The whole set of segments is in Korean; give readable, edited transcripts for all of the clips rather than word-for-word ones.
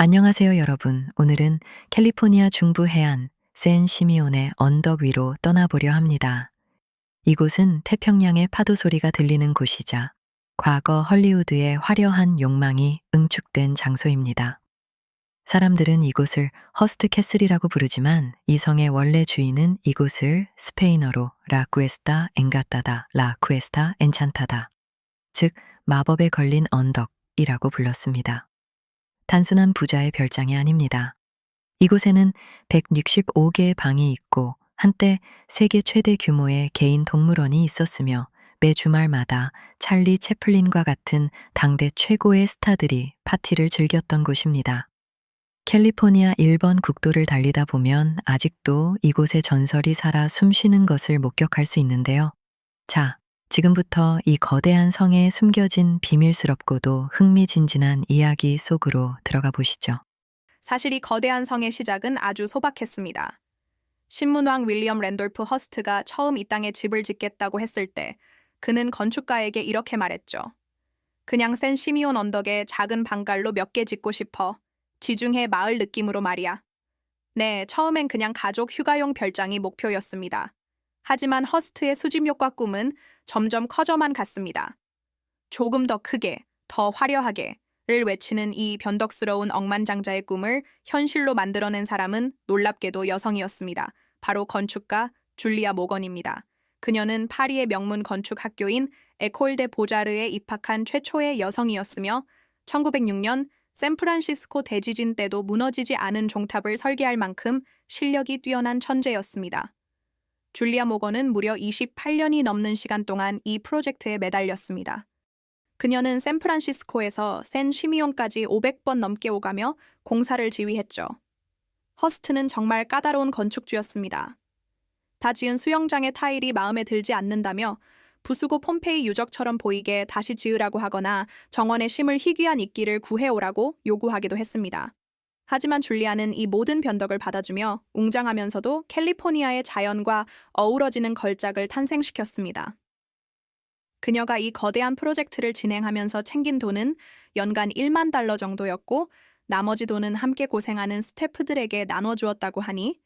안녕하세요, 여러분. 오늘은 캘리포니아 중부 해안 샌 시미온의 언덕 위로 떠나보려 합니다. 이곳은 태평양의 파도 소리가 들리는 곳이자 과거 헐리우드의 화려한 욕망이 응축된 장소입니다. 사람들은 이곳을 허스트 캐슬이라고 부르지만 이 성의 원래 주인은 이곳을 스페인어로 라 쿠에스타 엔가타다, 라 쿠에스타 엔찬타다, 즉 마법에 걸린 언덕이라고 불렀습니다. 단순한 부자의 별장이 아닙니다. 이곳에는 165개의 방이 있고 한때 세계 최대 규모의 개인 동물원이 있었으며 매 주말마다 찰리 채플린과 같은 당대 최고의 스타들이 파티를 즐겼던 곳입니다. 캘리포니아 1번 국도를 달리다 보면 아직도 이곳의 전설이 살아 숨쉬는 것을 목격할 수 있는데요. 자, 지금부터 이 거대한 성에 숨겨진 비밀스럽고도 흥미진진한 이야기 속으로 들어가 보시죠. 사실 이 거대한 성의 시작은 아주 소박했습니다. 신문왕 윌리엄 랜돌프 허스트가 처음 이 땅에 집을 짓겠다고 했을 때 그는 건축가에게 이렇게 말했죠. 그냥 센 시미온 언덕에 작은 방갈로 몇 개 짓고 싶어. 지중해 마을 느낌으로 말이야. 네, 처음엔 그냥 가족 휴가용 별장이 목표였습니다. 하지만 허스트의 수집욕과 꿈은 점점 커져만 갔습니다. 조금 더 크게, 더 화려하게 를 외치는 이 변덕스러운 억만장자의 꿈을 현실로 만들어낸 사람은 놀랍게도 여성이었습니다. 바로 건축가 줄리아 모건입니다. 그녀는 파리의 명문 건축 학교인 에콜 데 보자르에 입학한 최초의 여성이었으며 1906년 샌프란시스코 대지진 때도 무너지지 않은 종탑을 설계할 만큼 실력이 뛰어난 천재였습니다. 줄리아 모건은 무려 28년이 넘는 시간 동안 이 프로젝트에 매달렸습니다. 그녀는 샌프란시스코에서 샌 시미온까지 500번 넘게 오가며 공사를 지휘했죠. 허스트는 정말 까다로운 건축주였습니다. 다 지은 수영장의 타일이 마음에 들지 않는다며 부수고 폼페이 유적처럼 보이게 다시 지으라고 하거나 정원에 심을 희귀한 이끼를 구해오라고 요구하기도 했습니다. 하지만 줄리아는 이 모든 변덕을 받아주며 웅장하면서도 캘리포니아의 자연과 어우러지는 걸작을 탄생시켰습니다. 그녀가 이 거대한 프로젝트를 진행하면서 챙긴 돈은 연간 1만 달러 정도였고 나머지 돈은 함께 고생하는 스태프들에게 나눠주었다고 하니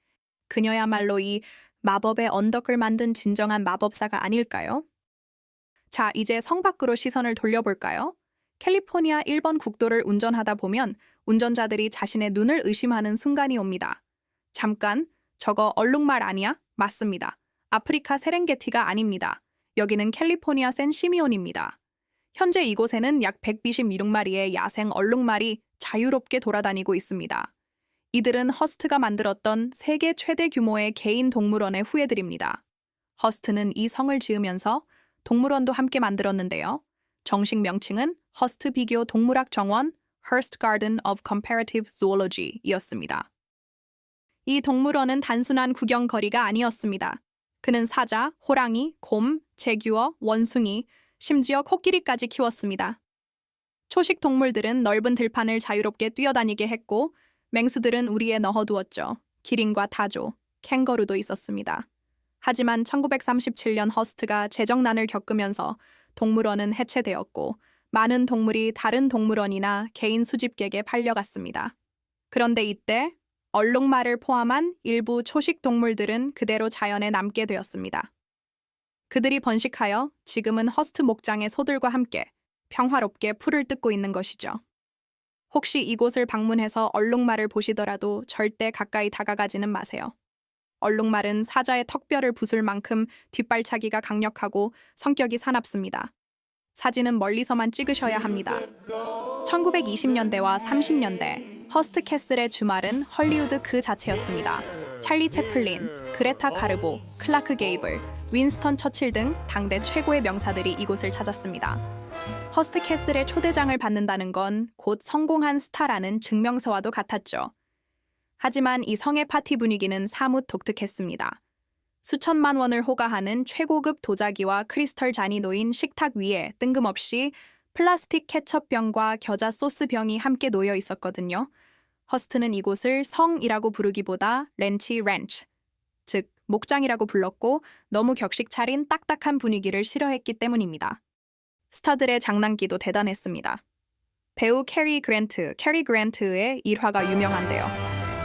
그녀야말로 이 마법의 언덕을 만든 진정한 마법사가 아닐까요? 자, 이제 성 밖으로 시선을 돌려볼까요? 캘리포니아 1번 국도를 운전하다 보면 운전자들이 자신의 눈을 의심하는 순간이 옵니다. 잠깐, 저거 얼룩말 아니야? 맞습니다. 아프리카 세렝게티가 아닙니다. 여기는 캘리포니아 샌 시미온입니다. 현재 이곳에는 약 126마리의 야생 얼룩말이 자유롭게 돌아다니고 있습니다. 이들은 허스트가 만들었던 세계 최대 규모의 개인 동물원의 후예들입니다. 허스트는 이 성을 지으면서 동물원도 함께 만들었는데요. 정식 명칭은 허스트 비교 동물학 정원 Hearst Garden of Comparative Zoology이었습니다. 이 동물원은 단순한 구경거리가 아니었습니다. 그는 사자, 호랑이, 곰, 제규어, 원숭이, 심지어 코끼리까지 키웠습니다. 초식 동물들은 넓은 들판을 자유롭게 뛰어다니게 했고 맹수들은 우리에 넣어두었죠. 기린과 타조, 캥거루도 있었습니다. 하지만 1937년 허스트가 재정난을 겪으면서 동물원은 해체되었고 많은 동물이 다른 동물원이나 개인 수집객에 팔려갔습니다. 그런데 이때 얼룩말을 포함한 일부 초식 동물들은 그대로 자연에 남게 되었습니다. 그들이 번식하여 지금은 허스트 목장의 소들과 함께 평화롭게 풀을 뜯고 있는 것이죠. 혹시 이곳을 방문해서 얼룩말을 보시더라도 절대 가까이 다가가지는 마세요. 얼룩말은 사자의 턱뼈를 부술 만큼 뒷발차기가 강력하고 성격이 사납습니다. 사진은 멀리서만 찍으셔야 합니다. 1920년대와 30년대 허스트 캐슬의 주말은 헐리우드 그 자체였습니다. 찰리 채플린, 그레타 가르보, 클라크 게이블, 윈스턴 처칠 등 당대 최고의 명사들이 이곳을 찾았습니다. 허스트 캐슬의 초대장을 받는다는 건 곧 성공한 스타라는 증명서와도 같았죠. 하지만 이 성의 파티 분위기는 사뭇 독특했습니다. 수천만 원을 호가하는 최고급 도자기와 크리스털 잔이 놓인 식탁 위에 뜬금없이 플라스틱 케첩병과 겨자 소스병이 함께 놓여 있었거든요. 허스트는 이곳을 성이라고 부르기보다 렌치, 즉 목장이라고 불렀고 너무 격식 차린 딱딱한 분위기를 싫어했기 때문입니다. 스타들의 장난기도 대단했습니다. 배우 캐리 그랜트의 일화가 유명한데요.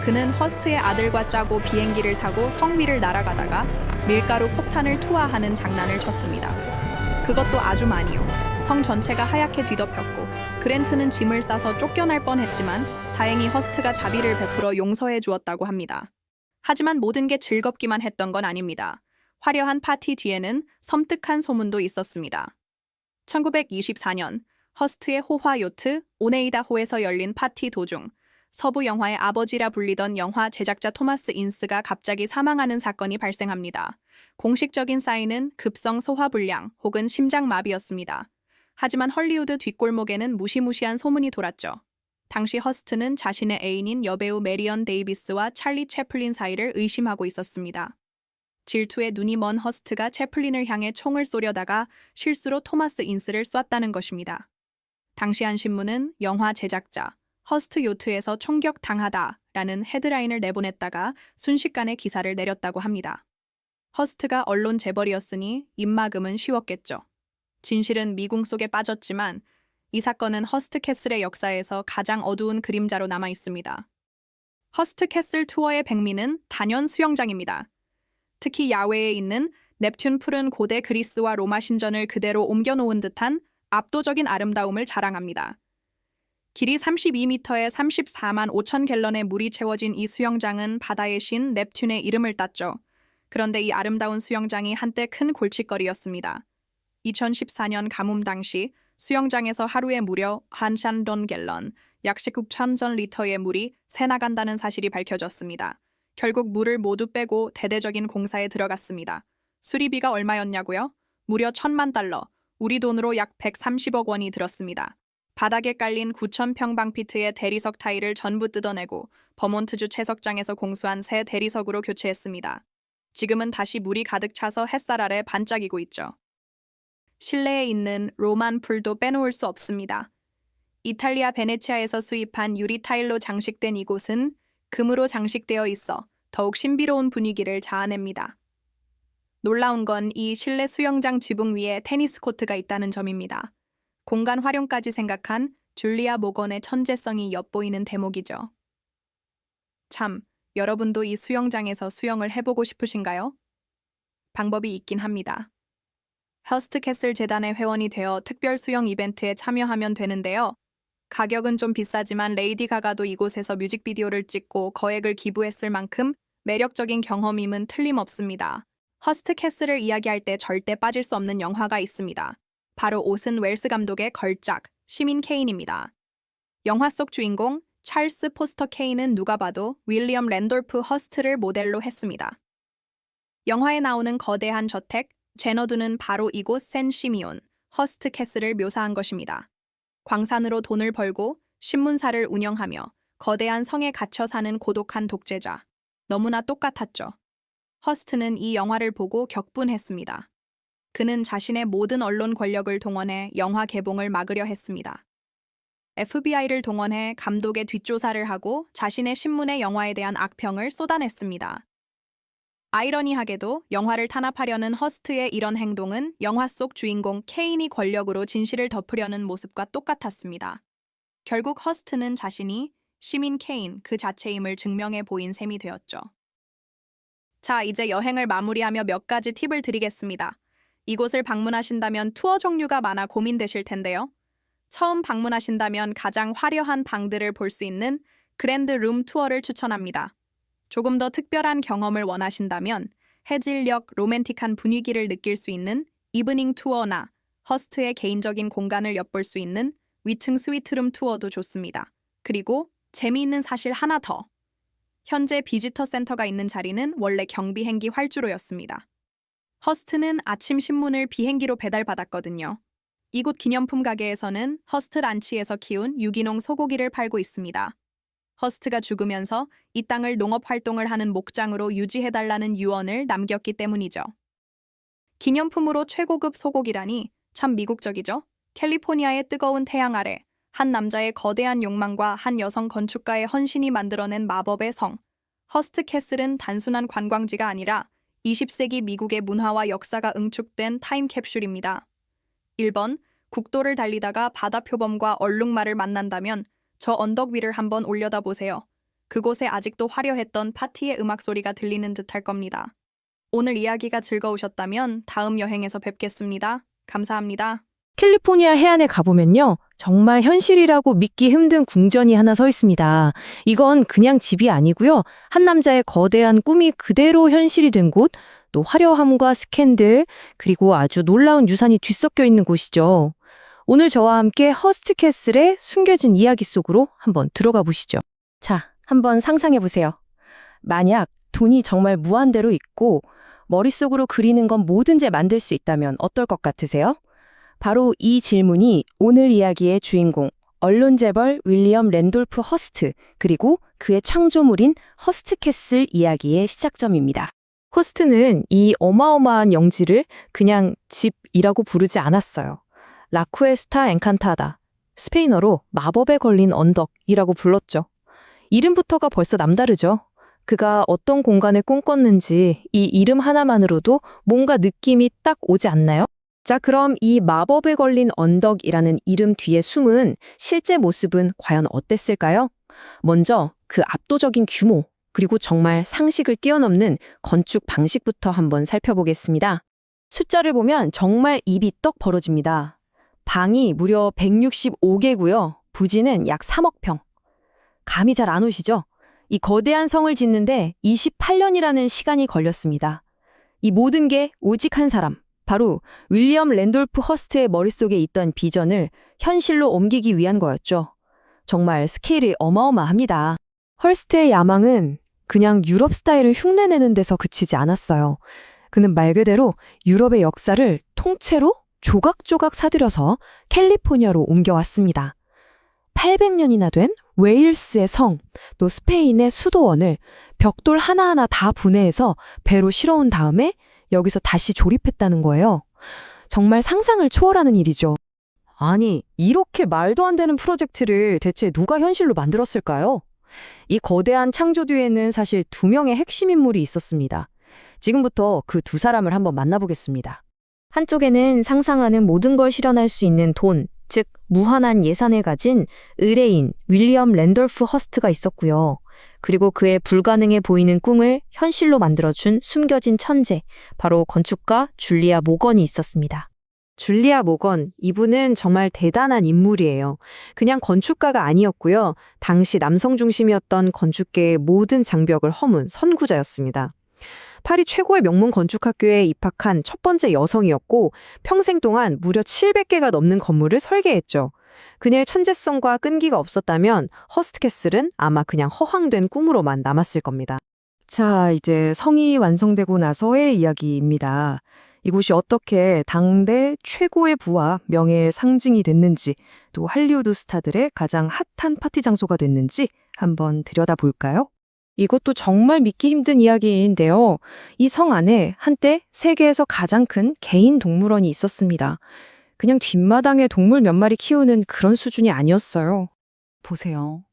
그는 허스트의 아들과 짜고 비행기를 타고 성 위를 날아가다가 밀가루 폭탄을 투하하는 장난을 쳤습니다. 그것도 아주 많이요. 성 전체가 하얗게 뒤덮였고 그랜트는 짐을 싸서 쫓겨날 뻔했지만 다행히 허스트가 자비를 베풀어 용서해 주었다고 합니다. 하지만 모든 게 즐겁기만 했던 건 아닙니다. 화려한 파티 뒤에는 섬뜩한 소문도 있었습니다. 1924년 허스트의 호화 요트 오네이다호에서 열린 파티 도중 서부 영화의 아버지라 불리던 영화 제작자 토마스 인스가 갑자기 사망하는 사건이 발생합니다. 공식적인 사인은 급성 소화불량 혹은 심장마비였습니다. 하지만 헐리우드 뒷골목에는 무시무시한 소문이 돌았죠. 당시 허스트는 자신의 애인인 여배우 메리언 데이비스와 찰리 채플린 사이를 의심하고 있었습니다. 질투에 눈이 먼 허스트가 채플린을 향해 총을 쏘려다가 실수로 토마스 인스를 쐈다는 것입니다. 당시 한 신문은 영화 제작자 허스트 요트에서 총격당하다라는 헤드라인을 내보냈다가 순식간에 기사를 내렸다고 합니다. 허스트가 언론 재벌이었으니 입막음은 쉬웠겠죠. 진실은 미궁 속에 빠졌지만 이 사건은 허스트 캐슬의 역사에서 가장 어두운 그림자로 남아 있습니다. 허스트 캐슬 투어의 백미는 단연 수영장입니다. 특히 야외에 있는 넵튠 풀은 고대 그리스와 로마 신전을 그대로 옮겨놓은 듯한 압도적인 아름다움을 자랑합니다. 길이 32m에 34만 5천 갤런의 물이 채워진 이 수영장은 바다의 신 넵튠의 이름을 땄죠. 그런데 이 아름다운 수영장이 한때 큰 골칫거리였습니다. 2014년 가뭄 당시 수영장에서 하루에 무려 1,000돈 갤런, 약 19,000전 리터의 물이 새나간다는 사실이 밝혀졌습니다. 결국 물을 모두 빼고 대대적인 공사에 들어갔습니다. 수리비가 얼마였냐고요? 무려 1,000만 달러, 우리 돈으로 약 130억 원이 들었습니다. 바닥에 깔린 9,000평방피트의 대리석 타일을 전부 뜯어내고 버몬트주 채석장에서 공수한 새 대리석으로 교체했습니다. 지금은 다시 물이 가득 차서 햇살 아래 반짝이고 있죠. 실내에 있는 로만 풀도 빼놓을 수 없습니다. 이탈리아 베네치아에서 수입한 유리 타일로 장식된 이곳은 금으로 장식되어 있어 더욱 신비로운 분위기를 자아냅니다. 놀라운 건 이 실내 수영장 지붕 위에 테니스 코트가 있다는 점입니다. 공간 활용까지 생각한 줄리아 모건의 천재성이 엿보이는 대목이죠. 참, 여러분도 이 수영장에서 수영을 해보고 싶으신가요? 방법이 있긴 합니다. 허스트 캐슬 재단의 회원이 되어 특별 수영 이벤트에 참여하면 되는데요. 가격은 좀 비싸지만 레이디 가가도 이곳에서 뮤직비디오를 찍고 거액을 기부했을 만큼 매력적인 경험임은 틀림없습니다. 허스트 캐슬을 이야기할 때 절대 빠질 수 없는 영화가 있습니다. 바로 오슨 웰스 감독의 걸작, 시민 케인입니다. 영화 속 주인공 찰스 포스터 케인은 누가 봐도 윌리엄 랜돌프 허스트를 모델로 했습니다. 영화에 나오는 거대한 저택, 제너두는 바로 이곳 샌 시미온, 허스트 캐슬을 묘사한 것입니다. 광산으로 돈을 벌고 신문사를 운영하며 거대한 성에 갇혀 사는 고독한 독재자. 너무나 똑같았죠. 허스트는 이 영화를 보고 격분했습니다. 그는 자신의 모든 언론 권력을 동원해 영화 개봉을 막으려 했습니다. FBI를 동원해 감독의 뒷조사를 하고 자신의 신문에 영화에 대한 악평을 쏟아냈습니다. 아이러니하게도 영화를 탄압하려는 허스트의 이런 행동은 영화 속 주인공 케인이 권력으로 진실을 덮으려는 모습과 똑같았습니다. 결국 허스트는 자신이 시민 케인 그 자체임을 증명해 보인 셈이 되었죠. 자, 이제 여행을 마무리하며 몇 가지 팁을 드리겠습니다. 이곳을 방문하신다면 투어 종류가 많아 고민되실 텐데요. 처음 방문하신다면 가장 화려한 방들을 볼 수 있는 그랜드 룸 투어를 추천합니다. 조금 더 특별한 경험을 원하신다면 해질녘 로맨틱한 분위기를 느낄 수 있는 이브닝 투어나 허스트의 개인적인 공간을 엿볼 수 있는 위층 스위트룸 투어도 좋습니다. 그리고 재미있는 사실 하나 더. 현재 비지터 센터가 있는 자리는 원래 경비행기 활주로였습니다. 허스트는 아침 신문을 비행기로 배달받았거든요. 이곳 기념품 가게에서는 허스트 란치에서 키운 유기농 소고기를 팔고 있습니다. 허스트가 죽으면서 이 땅을 농업 활동을 하는 목장으로 유지해달라는 유언을 남겼기 때문이죠. 기념품으로 최고급 소고기라니 참 미국적이죠? 캘리포니아의 뜨거운 태양 아래 한 남자의 거대한 욕망과 한 여성 건축가의 헌신이 만들어낸 마법의 성. 허스트 캐슬은 단순한 관광지가 아니라 20세기 미국의 문화와 역사가 응축된 타임캡슐입니다. 1번, 국도를 달리다가 바다 표범과 얼룩말을 만난다면 저 언덕 위를 한번 올려다보세요. 그곳에 아직도 화려했던 파티의 음악 소리가 들리는 듯할 겁니다. 오늘 이야기가 즐거우셨다면 다음 여행에서 뵙겠습니다. 감사합니다. 캘리포니아 해안에 가보면요. 정말 현실이라고 믿기 힘든 궁전이 하나 서 있습니다. 이건 그냥 집이 아니고요. 한 남자의 거대한 꿈이 그대로 현실이 된 곳, 또 화려함과 스캔들, 그리고 아주 놀라운 유산이 뒤섞여 있는 곳이죠. 오늘 저와 함께 허스트 캐슬의 숨겨진 이야기 속으로 한번 들어가 보시죠. 자, 한번 상상해 보세요. 만약 돈이 정말 무한대로 있고 머릿속으로 그리는 건 뭐든지 만들 수 있다면 어떨 것 같으세요? 바로 이 질문이 오늘 이야기의 주인공, 언론 재벌 윌리엄 랜돌프 허스트, 그리고 그의 창조물인 허스트 캐슬 이야기의 시작점입니다. 허스트는 이 어마어마한 영지를 그냥 집이라고 부르지 않았어요. 라쿠에스타 엔칸타다, 스페인어로 마법에 걸린 언덕이라고 불렀죠. 이름부터가 벌써 남다르죠. 그가 어떤 공간을 꿈꿨는지 이 이름 하나만으로도 뭔가 느낌이 딱 오지 않나요? 자, 그럼 이 마법에 걸린 언덕이라는 이름 뒤에 숨은 실제 모습은 과연 어땠을까요? 먼저 그 압도적인 규모, 그리고 정말 상식을 뛰어넘는 건축 방식부터 한번 살펴보겠습니다. 숫자를 보면 정말 입이 떡 벌어집니다. 방이 무려 165개고요. 부지는 약 3억 평. 감이 잘 안 오시죠? 이 거대한 성을 짓는데 28년이라는 시간이 걸렸습니다. 이 모든 게 오직 한 사람, 바로 윌리엄 랜돌프 허스트의 머릿속에 있던 비전을 현실로 옮기기 위한 거였죠. 정말 스케일이 어마어마합니다. 허스트의 야망은 그냥 유럽 스타일을 흉내내는 데서 그치지 않았어요. 그는 말 그대로 유럽의 역사를 통째로 조각조각 사들여서 캘리포니아로 옮겨왔습니다. 800년이나 된 웨일스의 성, 또 스페인의 수도원을 벽돌 하나하나 다 분해해서 배로 실어온 다음에 여기서 다시 조립했다는 거예요. 정말 상상을 초월하는 일이죠. 아니, 이렇게 말도 안 되는 프로젝트를 대체 누가 현실로 만들었을까요? 이 거대한 창조 뒤에는 사실 두 명의 핵심 인물이 있었습니다. 지금부터 그 두 사람을 한번 만나보겠습니다. 한쪽에는 상상하는 모든 걸 실현할 수 있는 돈, 즉 무한한 예산을 가진 의뢰인 윌리엄 랜돌프 허스트가 있었고요. 그리고 그의 불가능해 보이는 꿈을 현실로 만들어준 숨겨진 천재, 바로 건축가 줄리아 모건이 있었습니다. 줄리아 모건, 이분은 정말 대단한 인물이에요. 그냥 건축가가 아니었고요. 당시 남성 중심이었던 건축계의 모든 장벽을 허문 선구자였습니다. 파리 최고의 명문 건축학교에 입학한 첫 번째 여성이었고 평생 동안 무려 700개가 넘는 건물을 설계했죠. 그녀의 천재성과 끈기가 없었다면 허스트 캐슬은 아마 그냥 허황된 꿈으로만 남았을 겁니다. 자, 이제 성이 완성되고 나서의 이야기입니다. 이곳이 어떻게 당대 최고의 부와 명예의 상징이 됐는지, 또 할리우드 스타들의 가장 핫한 파티 장소가 됐는지 한번 들여다볼까요? 이것도 정말 믿기 힘든 이야기인데요. 이 성 안에 한때 세계에서 가장 큰 개인 동물원이 있었습니다. 그냥 뒷마당에 동물 몇 마리 키우는 그런 수준이 아니었어요. 보세요.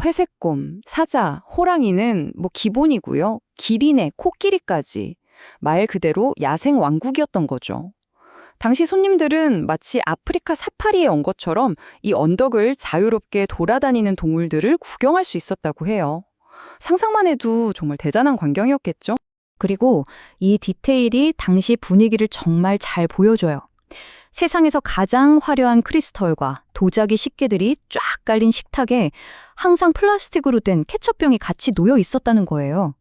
회색곰, 사자, 호랑이는 뭐 기본이고요. 기린에 코끼리까지. 말 그대로 야생 왕국이었던 거죠. 당시 손님들은 마치 아프리카 사파리에 온 것처럼 이 언덕을 자유롭게 돌아다니는 동물들을 구경할 수 있었다고 해요. 상상만 해도 정말 대단한 광경이었겠죠? 그리고 이 디테일이 당시 분위기를 정말 잘 보여줘요. 세상에서 가장 화려한 크리스털과 도자기 식기들이 쫙 깔린 식탁에 항상 플라스틱으로 된 케첩병이 같이 놓여 있었다는 거예요.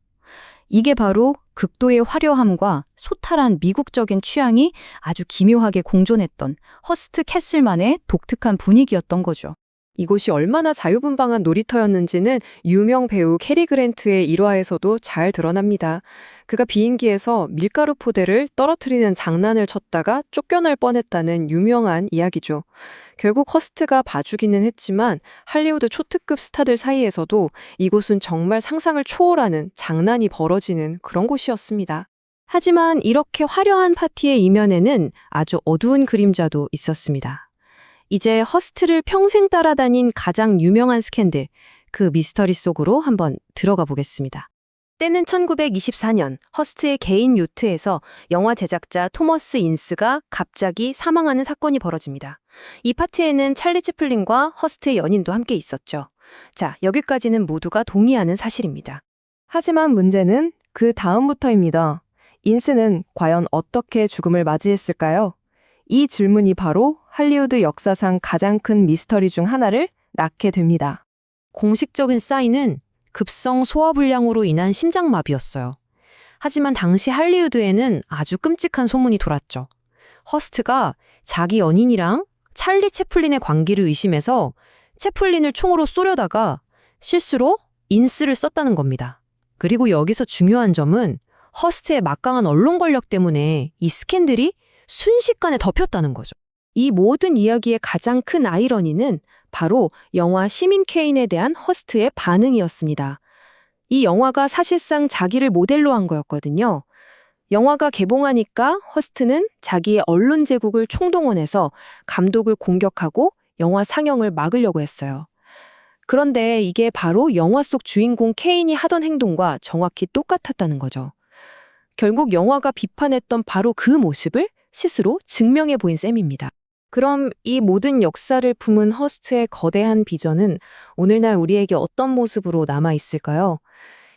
이게 바로 극도의 화려함과 소탈한 미국적인 취향이 아주 기묘하게 공존했던 허스트 캐슬만의 독특한 분위기였던 거죠. 이곳이 얼마나 자유분방한 놀이터였는지는 유명 배우 캐리 그랜트의 일화에서도 잘 드러납니다. 그가 비행기에서 밀가루 포대를 떨어뜨리는 장난을 쳤다가 쫓겨날 뻔했다는 유명한 이야기죠. 결국 허스트가 봐주기는 했지만 할리우드 초특급 스타들 사이에서도 이곳은 정말 상상을 초월하는 장난이 벌어지는 그런 곳이었습니다. 하지만 이렇게 화려한 파티의 이면에는 아주 어두운 그림자도 있었습니다. 이제 허스트를 평생 따라다닌 가장 유명한 스캔들, 그 미스터리 속으로 한번 들어가 보겠습니다. 때는 1924년 허스트의 개인 요트에서 영화 제작자 토머스 인스가 갑자기 사망하는 사건이 벌어집니다. 이 파티에는 찰리 채플린과 허스트의 연인도 함께 있었죠. 자, 여기까지는 모두가 동의하는 사실입니다. 하지만 문제는 그 다음부터입니다. 인스는 과연 어떻게 죽음을 맞이했을까요? 이 질문이 바로 할리우드 역사상 가장 큰 미스터리 중 하나를 낳게 됩니다. 공식적인 사인은 급성 소화불량으로 인한 심장마비였어요. 하지만 당시 할리우드에는 아주 끔찍한 소문이 돌았죠. 허스트가 자기 연인이랑 찰리 채플린의 관계를 의심해서 채플린을 총으로 쏘려다가 실수로 인스를 썼다는 겁니다. 그리고 여기서 중요한 점은 허스트의 막강한 언론 권력 때문에 이 스캔들이 순식간에 덮였다는 거죠. 이 모든 이야기의 가장 큰 아이러니는 바로 영화 시민 케인에 대한 허스트의 반응이었습니다. 이 영화가 사실상 자기를 모델로 한 거였거든요. 영화가 개봉하니까 허스트는 자기의 언론 제국을 총동원해서 감독을 공격하고 영화 상영을 막으려고 했어요. 그런데 이게 바로 영화 속 주인공 케인이 하던 행동과 정확히 똑같았다는 거죠. 결국 영화가 비판했던 바로 그 모습을 스스로 증명해 보인 셈입니다. 그럼 이 모든 역사를 품은 허스트의 거대한 비전은 오늘날 우리에게 어떤 모습으로 남아 있을까요?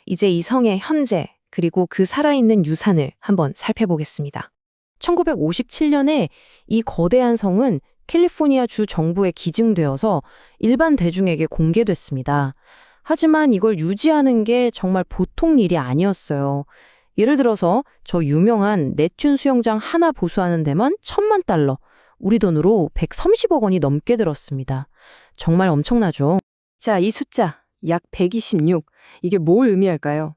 이제 이 성의 현재 그리고 그 살아있는 유산을 한번 살펴보겠습니다. 1957년에 이 거대한 성은 캘리포니아 주 정부에 기증되어서 일반 대중에게 공개됐습니다. 하지만 이걸 유지하는 게 정말 보통 일이 아니었어요. 예를 들어서 저 유명한 네튠 수영장 하나 보수하는 데만 $10,000,000, 우리 돈으로 130억 원이 넘게 들었습니다. 정말 엄청나죠? 자, 이 숫자 약 126. 이게 뭘 의미할까요?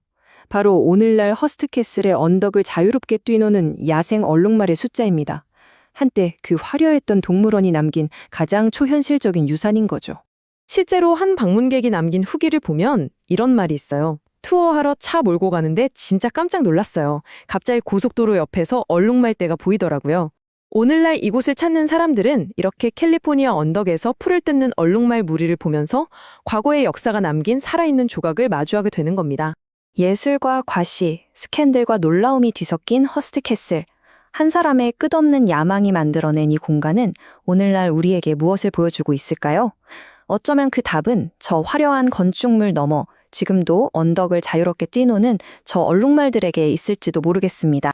바로 오늘날 허스트캐슬의 언덕을 자유롭게 뛰노는 야생 얼룩말의 숫자입니다. 한때 그 화려했던 동물원이 남긴 가장 초현실적인 유산인 거죠. 실제로 한 방문객이 남긴 후기를 보면 이런 말이 있어요. 투어하러 차 몰고 가는데 진짜 깜짝 놀랐어요. 갑자기 고속도로 옆에서 얼룩말대가 보이더라고요. 오늘날 이곳을 찾는 사람들은 이렇게 캘리포니아 언덕에서 풀을 뜯는 얼룩말 무리를 보면서 과거의 역사가 남긴 살아있는 조각을 마주하게 되는 겁니다. 예술과 과시, 스캔들과 놀라움이 뒤섞인 허스트캐슬. 한 사람의 끝없는 야망이 만들어낸 이 공간은 오늘날 우리에게 무엇을 보여주고 있을까요? 어쩌면 그 답은 저 화려한 건축물 너머 지금도 언덕을 자유롭게 뛰노는 저 얼룩말들에게 있을지도 모르겠습니다.